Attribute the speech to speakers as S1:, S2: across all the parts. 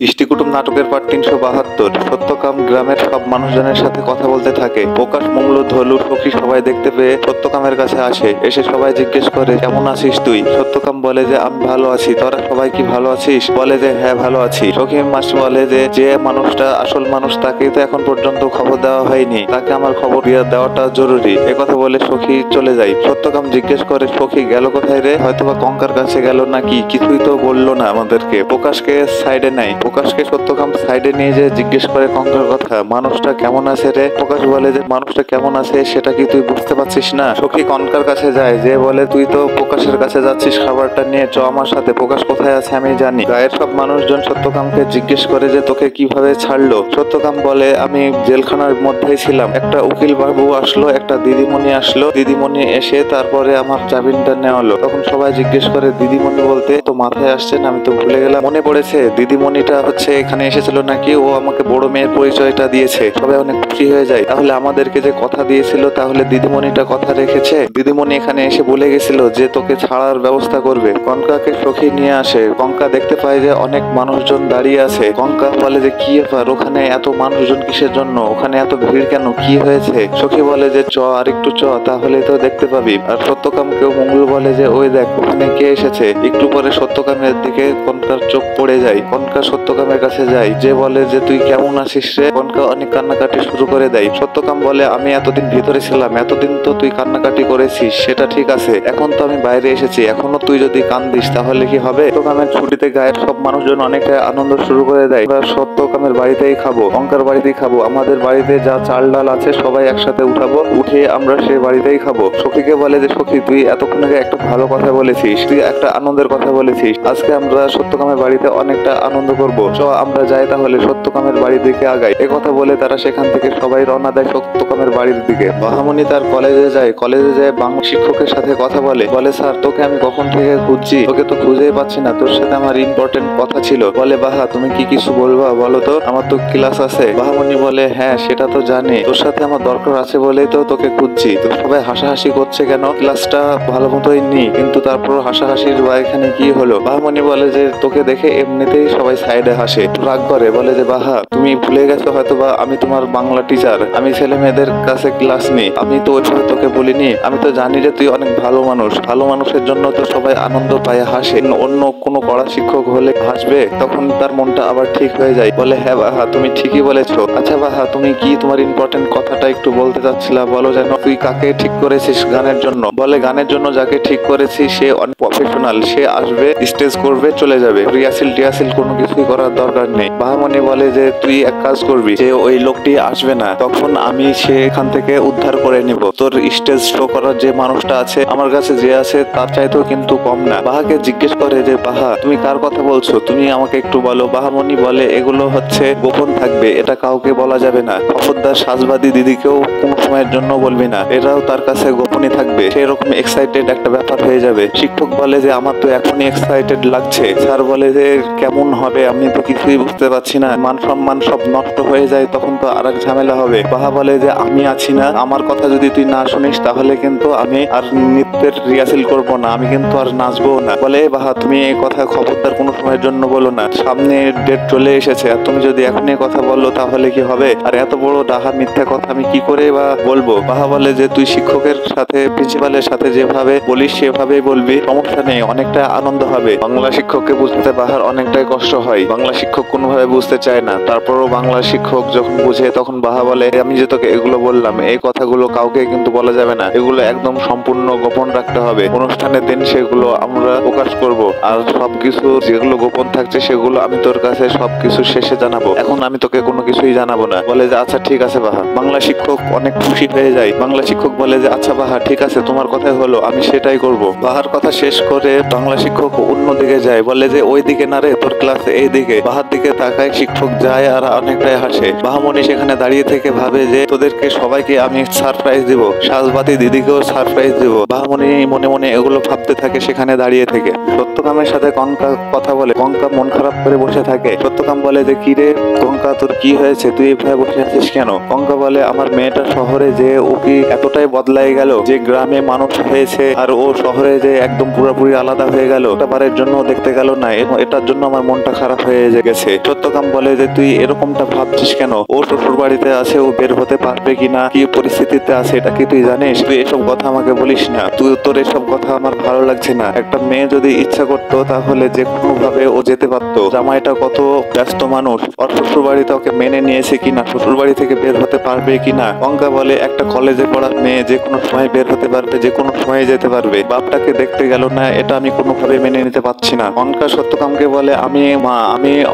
S1: ইষ্টিকুটুম নাটকের পার্ট ৩৭২। সত্যকাম গ্রামের সব মানুষজনের সাথে কথা বলতে থাকে। প্রকাশ, মঙ্গলু, ধলু, সখী সবাই দেখতে পেয়ে সত্যকামের কাছে আসে। এসে সবাই জিজ্ঞেস করে, কেমন আছিস তুই? সত্যকাম বলে যে আমি ভালো আছি, তোরা সবাই কি ভালো আছিস? বলে যে হ্যাঁ ভালো আছি। সখী মাসি বলে যে যে মানুষটা আসল মানুষ তাকেই তো এখন পর্যন্ত খবর দেওয়া হয়নি, তাকে আমার খবর দিয়ে দেওয়াটা জরুরি। একথা বলে সখী চলে যায়। সত্যকাম জিজ্ঞেস করে, সখী গেল কোথায় রে? হয়তোবা কঙ্কার কাছে গেল নাকি, কিছুই তো বললো না আমাদেরকে। প্রকাশকে সাইডে নাই। প্রকাশকে সত্যকাম সাইডে নিয়ে যে জিজ্ঞেস করে কঙ্কার কথা, মানুষটা কেমন আছে রে? প্রকাশ বলে যে মানুষটা কেমন আছে সেটা কি তুই বুঝতে পারছিস না? সখী কনকার কাছে যায়, যে বলে তুই তো প্রকাশের কাছে যাচ্ছিস খাবারটা নিয়ে, চ আমার সাথে। প্রকাশ কোথায় আছে আমি জানি। গায়ের সব মানুষজন সত্যকামকে জিজ্ঞেস করে যে তোকে কিভাবে ছাড়লো? সত্যকাম বলে আমি জেলখানার মধ্যেই ছিলাম। একটা উকিল বাবু আসলো, একটা দিদিমণি আসলো, দিদিমণি এসে তারপরে আমার জামিনটা নেওয়ালো। তখন সবাই জিজ্ঞেস করে দিদিমণি বলতে তো মাথায় আসছে না, আমি তো ভুলে গেলাম। মনে পড়েছে দিদিমণিটা হচ্ছে এখানে এসেছিল নাকি, ও আমাকে বড় মেয়ের পরিচয়টা দিয়েছে। সবাই অনেক খুশি হয়ে যায়। তাহলে আমাদেরকে যে কথা দিয়েছিল, তাহলে দিদিমণিটা কথা রেখেছে। দিদিমণি এখানে এসে বলে গেছিল যে তোকে ছাড়ার ব্যবস্থা করবে। কনকাকে সখী নিয়ে আসে। কঙ্কা দেখতে পায় যে অনেক মানুষজন দাঁড়িয়ে আছে। কঙ্কা বলে যে কি ব্যাপার, ওখানে এত মানুষজন কিসের জন্য? ওখানে এত ভিড় কেন? কি হয়েছে? সখী বলে যে চ আর একটু চ, তাহলে তো দেখতে পাবি। আর সত্যকামকেও মঙ্গল বলে যে ওই দেখ ওখানে কে এসেছে। একটু পরে সত্যকামের দিকে কনকার চোখ পড়ে যায়। কনকা সত্যকামের কাছে যায়, যে বলে যে তুই কেমন আছিস রে? কনকা অনেক কান্নাকাটি শুরু করে দেয়। সত্যকাম বলে আমি এতদিন ভিতরে ছিলাম, এতদিন তো তুই কান্নাকাটি করেছিস, সেটা ঠিক আছে। এখন তো আমি বাইরে এসেছি, এখনো তুই যদি কান্দিস তাহলে কি হবে? সত্যকামের ছুটিতে গায়ের সব মানুষজন অনেকটা আনন্দ শুরু করে দেয়। আমরা সত্যকামের বাড়িতেই খাবো, কঙ্কার বাড়িতেই খাবো। আমাদের বাড়িতে যা চাল ডাল আছে সবাই একসাথে উঠাবো, উঠে আমরা সেই বাড়িতেই খাবো। সখীকে বলে যে সখী তুই এতক্ষণ আগে একটা ভালো কথা বলেছিস, তুই একটা আনন্দের কথা বলেছিস। আজকে আমরা সত্যকামের বাড়িতে অনেকটা আনন্দ করবো, চ আমরা যাই তাহলে সত্যকামের বাড়ির দিকে আগাই। কথা বলে তারা সেখান থেকে সবাই রওনা দেয় সত্যকামের বাড়ির দিকে। বাহামণি তার কলেজে যায়। কলেজে যায় বাংলা শিক্ষকের সাথে কথা বলে। বলে স্যার তোকে আমি কখন থেকে খুঁজছি, তোকে তো খুঁজেই পাচ্ছি না, তোর সাথে আমার ইম্পর্টেন্ট কথা ছিল। বলে বাহা তুমি কি কিছু বলবা বলো তো, আমার তো ক্লাস আছে। বাহামণি বলে হ্যাঁ সেটা তো জানি, তোর সাথে আমার দরকার আছে বলেই তো তোকে খুঁজছি। তো সবাই হাসাহাসি করছে কেন? ক্লাসটা ভালো মতোই নি, কিন্তু তারপর হাসাহাসির বা এখানে কি হলো? বাহামণি বলে যে তোকে দেখে এমনিতেই সবাই সাইডে হাসে। রাগ করে বলে যে বাহা তুমি ভুলে গেছো হয়তো বা আমি তোমার বাংলা টিচার, আমি ছেলে মেয়েদের কাছে ক্লাস নিই, আমি তো ওইভাবে তোকে বলিনি। আমি তো জানি যে তুই অনেক ভালো মানুষ, ভালো মানুষের জন্য তো সবাই আনন্দ পায় হাসে। অন্য কোনো কড়া শিক্ষক হলে হাসবে, তখন তার মনটা আবার ঠিক হয়ে যায়। বলে হ্যাঁ বাহা তুমি ঠিকই বলেছো। আচ্ছা বাহা তুমি কি তোমার ইম্পর্টেন্ট কথাটা একটু বলতে চাচ্ছিলা, বলো যেন। তুই কাকে ঠিক করেছিস গানের জন্য? বলে গানের জন্য যাকে ঠিক করেছি সে অনেক প্রফেশনাল, সে আসবে স্টেজ করবে চলে যাবে, রিহার্সেল টিহার্সেল কোনো কিছুই করার দরকার নেই। বাহামণি বলে যে তুই এক কাজ করবি, যে ওই লোকটি আসবে না, তখন আমি সে এখান থেকে উদ্ধার করে নিব। তোর স্টেজ শো করার যে মানুষটা আছে আমার কাছে যে আছে তার চাইতেও কিন্তু কম না। বাহাকে জিজ্ঞেস করে যে বাহা তুমি কার কথা বলছো, তুমি আমাকে একটু বলো। বাহামণি বলে এগুলো হচ্ছে গোপন থাকবে, এটা কাউকে বলা যাবে না। খবরদার সাজবাদী দিদিকেও কোন সময়ের জন্য বলবি না, এটাও তার কাছে গোপনই থাকবে। সেরকম এক্সাইটেড একটা ব্যাপার হয়ে যাবে। শিক্ষক বলে যে আমার তো এখনই এক্সাইটেড লাগছে। স্যার বলে যে কেমন হবে, আমি তো কিছুই বুঝতে পারছি না, মান সম্মান সব নষ্ট হয়ে যায়, তখন তো আরেক ঝামেলা হবে। বাহা বলে যে আমি আছি না, আমার কথা যদি তুই না শুনিস তাহলে কিন্তু আমি আর নৃত্যের রিহার্সেল করবো না, আমি কিন্তু আর নাচবো না। বলে বাহা তুমি এই কথা খবরদার কোনো সময়ের জন্য বলো না, সামনে ডেট চলে এসেছে, আর তুমি যদি এখনই কথা বললো তাহলে কি হবে? আর এত বড় ডাহা মিথ্যা কথা আমি কি করে বা বলবো? বাহা বলে যে তুই শিক্ষকের সাথে প্রিন্সিপালের সাথে যেভাবে বলিস সেভাবেই বলবি, সমস্যা নেই, অনেকটা আনন্দ হবে। বাংলা শিক্ষককে বুঝতে বাহার অনেকটাই কষ্ট হয়, বাংলা শিক্ষক কোনোভাবে বুঝতে চায় না। তারপরও বাংলা শিক্ষক যখন বুঝে তখন বাহা বলে আমি যে তোকে এগুলো বললাম, এই কথাগুলো কাউকে কিন্তু বলা যাবে না, এগুলো একদম সম্পূর্ণ গোপন রাখতে হবে। অনুষ্ঠানের দিন সেগুলো আমরা প্রকাশ করব, আর সবকিছু যেগুলো গোপন থাকছে সেগুলো আমি তোর কাছে সবকিছু শেষে জানাবো, এখন আমি তোকে কোনো কিছুই জানাবো না। বলে যে আচ্ছা ঠিক আছে বাহা। বাংলা শিক্ষক অনেক খুশি হয়ে যায়। বাংলা শিক্ষক বলে যে আচ্ছা বাহা ঠিক আছে, তোমার কথাই হলো, আমি সেটাই করব। বাহার কথা শেষ করে বাংলা শিক্ষক অন্য দিকে যায়। বলে যে ওই দিকে না রে, তোর ক্লাস এই দিকে। বাহার দিকে তাকায়, শিক্ষক যায় আর অনেকটাই হাসে। বাহামণি সেখানে দাঁড়িয়ে থেকে ভাবে যে তোদেরকে সবাইকে আমি সারপ্রাইজ দিব, সাজবাতি দিদিকেও সারপ্রাইজ দিব। বাহামণি মনে মনে এগুলো ভাবতে থাকে সেখানে দাঁড়িয়ে থেকে। সত্যকামের সাথে কঙ্কা কথা বলে। কঙ্কা মন খারাপ করে বসে থাকে। সত্যকাম বলে যে কি রে কঙ্কা তোর কি হয়েছে, তুই এভাবে বসে আছিস কেন? কঙ্কা বলে আমার মেয়েটা শহরে যে ও কি এতটাই বদলাই গেল, যে গ্রামে মানুষ হয়েছে আর ও শহরে যে একদম পুরোপুরি আলাদা হয়ে গেল, একটা বারের জন্য দেখতে গেল না, এটার জন্য আমার মনটা খারাপ হয়ে হয়ে গেছে। সত্যকাম বলে যে তুই এরকমটা ভাবছিস কেন? ও শ্বশুর বাড়িতে আছে, ও বের হতে পারবে কিনা, কি পরিস্থিতিতে আছে এটা কি তুই জানিস? তুই এসব কথা আমাকে বলিস না। তোর এসব কথা আমার ভালো লাগছে না। একটা মেয়ে যদি ইচ্ছা করতো তাহলে যে কোনো ভাবে ও যেতে পারতো। জামাইটা কত ব্যস্ত মানুষ, ওর শ্বশুর বাড়িতে ওকে মেনে নিয়েছে কিনা, শ্বশুর বাড়ি থেকে বের হতে পারবে কিনা। কঙ্কা বলে একটা কলেজে পড়া মেয়ে যে কোনো সময় বের হতে পারবে, যে কোনো সময় যেতে পারবে। বাপটাকে দেখতে গেল না, এটা আমি কোনোভাবে মেনে নিতে পারছি না। কঙ্কা সত্যকামকে বলে আমি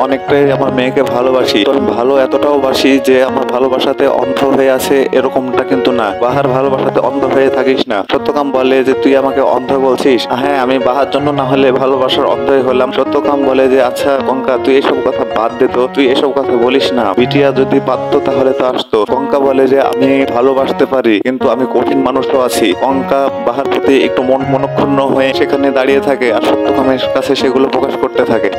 S1: অনেকটাই আমার মেয়েকে ভালোবাসি, তোর ভালো এতটাও বাসি যে আমার ভালোবাসাতে অন্ধ হয়ে আছে এরকমটা কিন্তু না। বাহার ভালোবাসাতে অন্ধ হয়ে থাকিস না। সত্যকাম বলে যে তুই আমাকে অন্ধ বলছিস? হ্যাঁ, আমি বাহার জন্য না হলে ভালোবাসার অন্ধই হলাম। সত্যকাম বলে যে আচ্ছা কঙ্কা, তুই এসব কথা বাদ দে তো, তুই এসব কথা বলিস না। বিটিয়া যদি পারতো তাহলে তো আসতো। কঙ্কা বলে যে আমি ভালোবাসতে পারি, কিন্তু আমি কঠিন মানুষও আছি। কঙ্কা বাহার প্রতি একটু মনক্ষুণ্ণ হয়ে সেখানে দাঁড়িয়ে থাকে আর সত্যকামের কাছে সেগুলো প্রকাশ করতে থাকে।